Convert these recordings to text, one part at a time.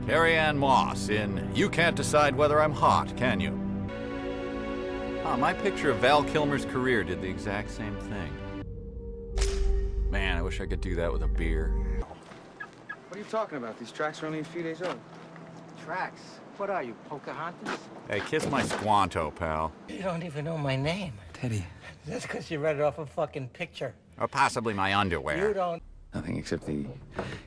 Carrie Ann Moss in You Can't Decide Whether I'm Hot, Can You? My picture of Val Kilmer's career did the exact same thing. Man, I wish I could do that with a beer. What are you talking about? These tracks are only a few days old. Tracks? What are you, Pocahontas? Hey, kiss my squanto, pal. You don't even know my name. Teddy. That's because you read it off a fucking picture. Or possibly my underwear. You don't. Nothing except the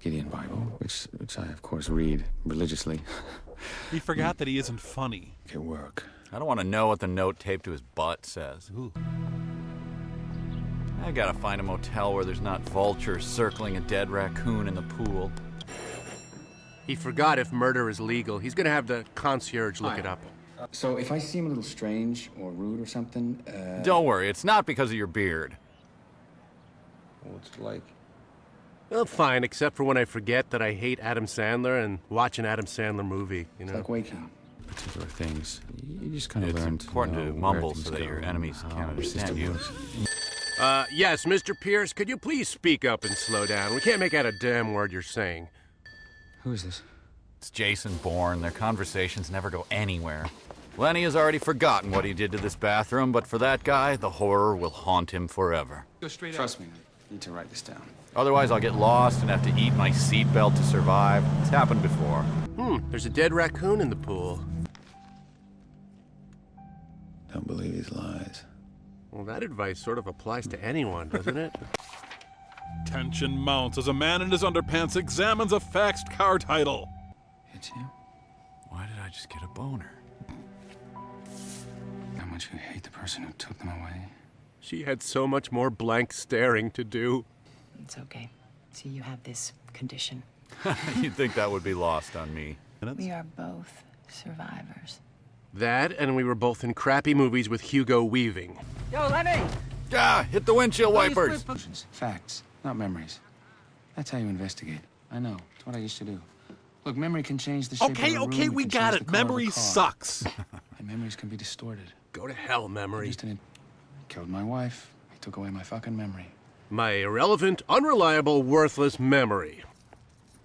Gideon Bible, which I, of course, read religiously. He forgot that he isn't funny. At work. I don't want to know what the note taped to his butt says. Ooh. I gotta find a motel where there's not vultures circling a dead raccoon in the pool. He forgot if murder is legal. He's gonna have the concierge look it up. So if I seem a little strange or rude or something, Don't worry, it's not because of your beard. what's it like? Well, fine, except for when I forget that I hate Adam Sandler and watch an Adam Sandler movie, you know? It's like waking. Particular things. You just kind of It's learn important to to know mumble where things so that go your and enemies how can't the understand system you. works. Yes, Mr. Pierce, could you please speak up and slow down? We can't make out a damn word you're saying. Who is this? It's Jason Bourne. Their conversations never go anywhere. Lenny has already forgotten what he did to this bathroom, but for that guy, the horror will haunt him forever. Trust me, I need to write this down. Otherwise, I'll get lost and have to eat my seatbelt to survive. It's happened before. There's a dead raccoon in the pool. Don't believe his lies. Well, that advice sort of applies to anyone, doesn't it? Tension mounts as a man in his underpants examines a faxed car title. It's you? Why did I just get a boner? How much you hate the person who took them away? She had so much more blank staring to do. It's okay. See, you have this condition. You'd think that would be lost on me. We are both survivors. That, and we were both in crappy movies with Hugo Weaving. Yo, Lenny! Ah, hit the windshield wipers! Facts, not memories. That's how you investigate. I know. It's what I used to do. Look, memory can change the shape of a room, Okay, we can got change it. the color of a Memory car. sucks. And memories can be distorted. Go to hell, memory. Killed my wife. He took away my fucking memory. My irrelevant, unreliable, worthless memory.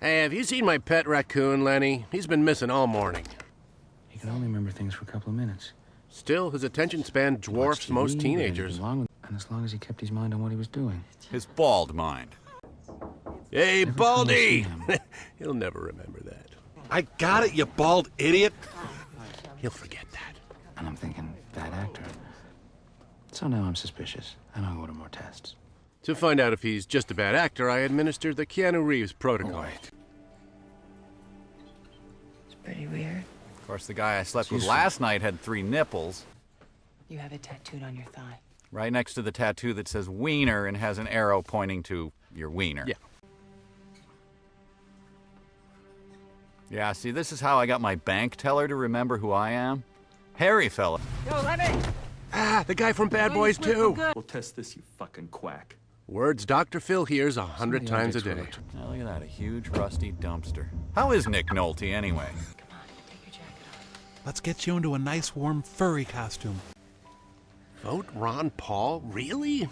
Hey, have you seen my pet raccoon, Lenny? He's been missing all morning. He can only remember things for a couple of minutes. Still, his attention span dwarfs most teenagers. And as long as he kept his mind on what he was doing. His bald mind. Hey, Never Baldy! come to see He'll never remember that. I got it, you bald idiot. He'll forget that. And I'm thinking, bad actor. So now I'm suspicious, and I'll order more tests. To find out if he's just a bad actor, I administered the Keanu Reeves protocol. Wait. It's pretty weird. Of course, the guy I slept with Useful. last night had 3 nipples, You have it tattooed on your thigh. right next to the tattoo that says wiener and has an arrow pointing to your wiener. Yeah. Yeah, see, this is how I got my bank teller to remember who I am. Hairy fella. Yo, Lenny! Ah, the guy from Bad Boys 2. We'll test this, you fucking quack. Words Dr. Phil hears 100 Some of the times a objects day. relate. Now, look at that, a huge rusty dumpster. How is Nick Nolte, anyway? Come on, take your jacket off. Let's get you into a nice warm furry costume. Vote Ron Paul? Really?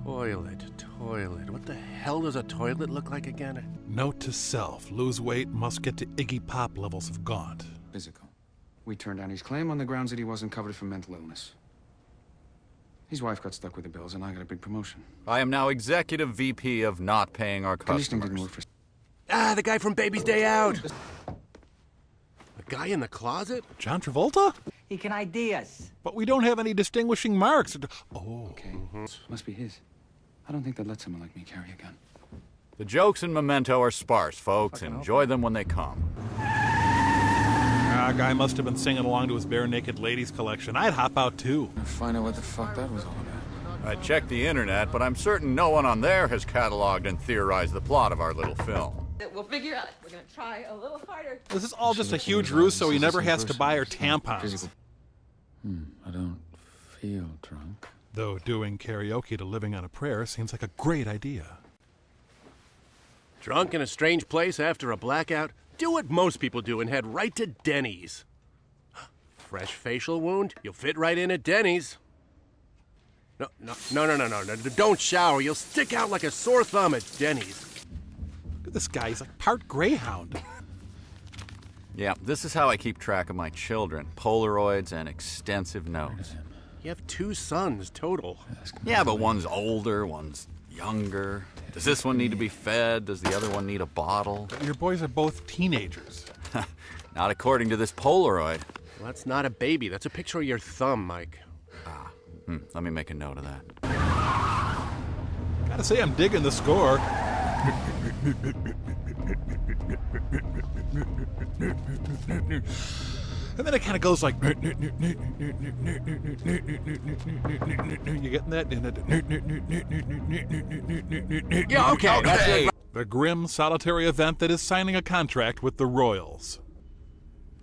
Toilet. What the hell does a toilet look like again? Note to self, lose weight, must get to Iggy Pop levels of gaunt. Physical. We turned down his claim on the grounds that he wasn't covered for mental illness. His wife got stuck with the bills, and I got a big promotion. I am now executive VP of not paying our Conditioning customers. didn't work for... Ah, the guy from Baby's Day Out. The guy in the closet? John Travolta? He can ID us. But we don't have any distinguishing marks. Oh. Okay. Must be his. I don't think that lets someone like me carry a gun. The jokes in Memento are sparse, folks. Enjoy them when they come. Ah, guy must have been singing along to his Bare Naked Ladies collection. I'd hop out too. Find out what the fuck that was all about. I checked the internet, but I'm certain no one on there has cataloged and theorized the plot of our little film. We'll figure out. We're gonna try a little harder. This is all just a huge ruse so he never has to buy her tampons. Physical. I don't feel drunk. Though doing karaoke to Living on a Prayer seems like a great idea. Drunk in a strange place after a blackout? Do what most people do and head right to Denny's. Fresh facial wound? You'll fit right in at Denny's. No, don't shower. You'll stick out like a sore thumb at Denny's. Look at this guy. He's like part greyhound. Yeah, this is how I keep track of my children. Polaroids and extensive notes. You have 2 sons total. Yeah, but one's older, one's younger. Does this one need to be fed? Does the other one need a bottle? Your boys are both teenagers. Not according to this Polaroid. Well, that's not a baby. That's a picture of your thumb, Mike. Let me make a note of that. Gotta say, I'm digging the score. And then it kind of goes like. You getting that? Yeah, okay. That's it. The grim, solitary event that is signing a contract with the Royals.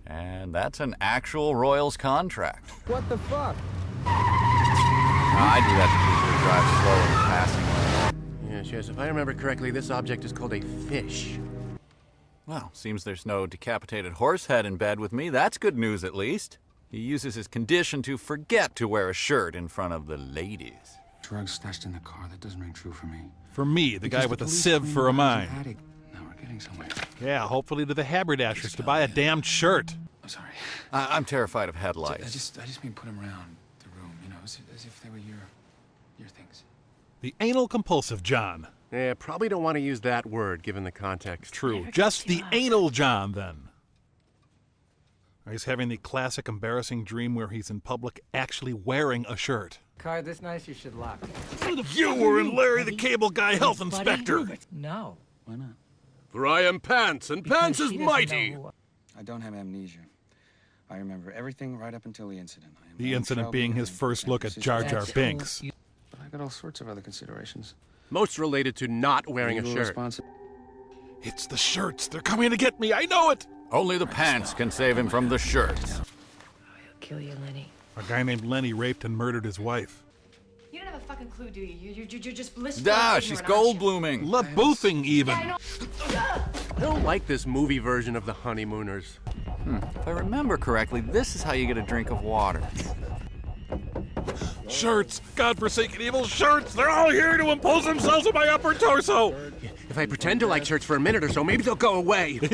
And that's an actual Royals contract. What the fuck? I do that to people who drive slow in the passing lane. Yes, yes. If I remember correctly, this object is called a fish. Well, seems there's no decapitated horse head in bed with me. That's good news, at least. He uses his condition to forget to wear a shirt in front of the ladies. Drugs stashed in the car. That doesn't ring true for me. For me, the guy Because with the a police sieve claim for a I was an mind. addict. Now we're getting somewhere. Yeah, hopefully to the haberdashers to buy a damned shirt. I'm sorry. I'm terrified of I headlights. just mean put them around the room, you know, as if they were your things. The anal compulsive John. Yeah, probably don't want to use that word, given the context. True. Just the anal John, then. He's having the classic embarrassing dream where he's in public actually wearing a shirt. Car this nice, you should lock. You were in Larry the Cable Guy health inspector. No. Why not? For I am Pants, and Pants is She doesn't mighty. know who I don't have amnesia. I remember everything right up until the incident. I am The Alan incident Shelby, being his and first look at Francis Jar is- Jar That's who Binks. you- But I got all sorts of other considerations. Most related to not wearing a Legal shirt. It's the shirts. They're coming to get me. I know it. Only the pants can save him from the shirts. He'll kill you, Lenny. A guy named Lenny raped and murdered his wife. You don't have a fucking clue, do you? You're just blissful. Ah, she's gold blooming. LaBoofing even. I don't like this movie version of the Honeymooners. If I remember correctly, this is how you get a drink of water. Shirts. godforsaken evil shirts. They're all here to impose themselves on my upper torso. If I pretend to like shirts for a minute or so, maybe they'll go away. Are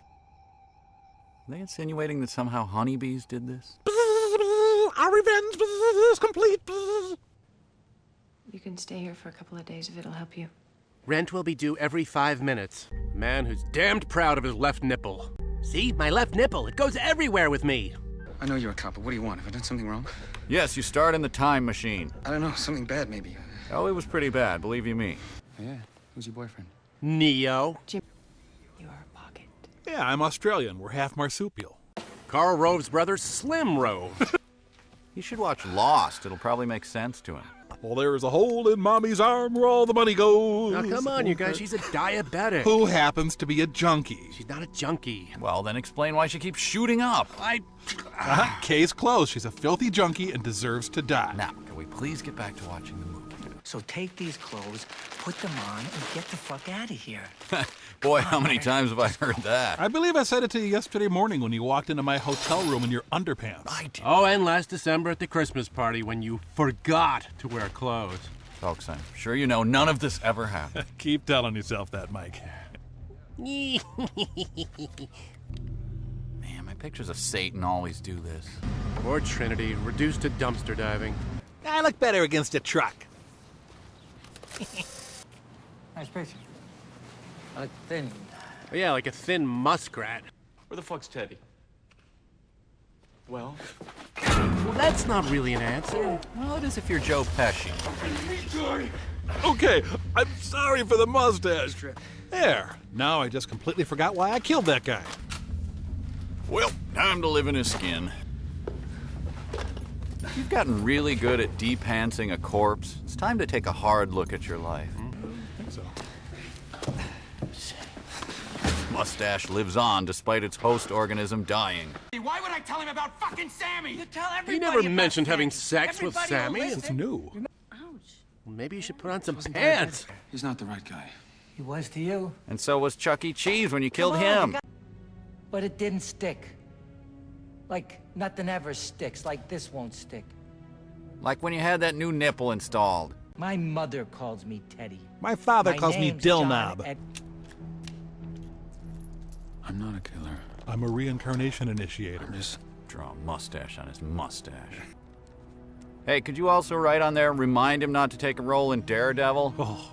they insinuating that somehow honeybees did this? Our revenge is complete. You can stay here for a couple of days if it'll help you. Rent will be due every 5 minutes. A man who's damned proud of his left nipple. See, my left nipple, it goes everywhere with me. I know you're a cop, but what do you want? Have I done something wrong? Yes, you start in the time machine. I don't know, something bad maybe. Oh, it was pretty bad, believe you me. Oh, yeah, who's your boyfriend? Neo. You are a pocket. Yeah, I'm Australian. We're half marsupial. Carl Rove's brother, Slim Rove. You should watch Lost. It'll probably make sense to him. Well, there is a hole in Mommy's arm where all the money goes. Now, come on, you guys, she's a diabetic. Who happens to be a junkie. She's not a junkie. Well, then explain why she keeps shooting up. Case closed. She's a filthy junkie and deserves to die. Now, can we please get back to watching the movie? So take these clothes, put them on, and get the fuck out of here. Boy, how many times have I heard that? I believe I said it to you yesterday morning when you walked into my hotel room in your underpants. I did. Oh, and last December at the Christmas party when you forgot to wear clothes. Folks, I'm sure you know none of this ever happened. Keep telling yourself that, Mike. Man, my pictures of Satan always do this. Or Trinity, reduced to dumpster diving. I look better against a truck. Nice picture. I look thin. Oh, yeah, like a thin muskrat. Where the fuck's Teddy? Well, Well, that's not really an answer. Well, it is if you're Joe Pesci. Okay, I'm sorry for the mustache. There. Now I just completely forgot why I killed that guy. Well, time to live in his skin. You've gotten really good at depantsing a corpse. It's time to take a hard look at your life. I think so. Mustache lives on despite its host organism dying. Why would I tell him about fucking Sammy? You tell everybody. He never about mentioned Sammy. having sex with Everybody will Sammy. listen. It's new. Well, maybe you should put on some Wasn't pants. bad. He's not the right guy. He was to you. And so was Chuck E. Cheese when you killed Come on, you him. got- But it didn't stick. Like nothing ever sticks. Like this won't stick. Like when you had that new nipple installed. My mother calls me Teddy. My father My calls me name's Dill John Knob. Ed- I'm not a killer. I'm a reincarnation initiator. I'm just... Draw a mustache on his mustache. Hey, could you also write on there, remind him not to take a role in Daredevil? Oh.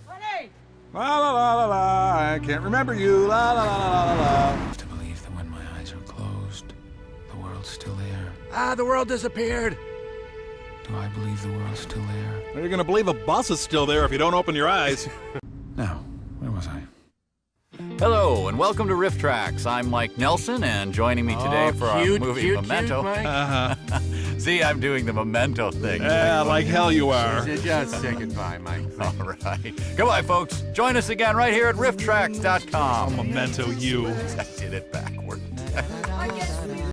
Honey! La la la la la, I can't remember you. La la la la la la. I have to believe that when my eyes are closed, the world's still there. Ah, the world disappeared. Do I believe the world's still there? You're gonna believe a bus is still there if you don't open your eyes. Now, where was I? Hello, and welcome to RiffTrax. I'm Mike Nelson, and joining me today for our movie Memento. Mike. See, I'm doing the Memento thing. Yeah, like hell you are. Just say goodbye, Mike. All right. Goodbye, folks. Join us again right here at RiffTrax.com. Memento you. I did it back.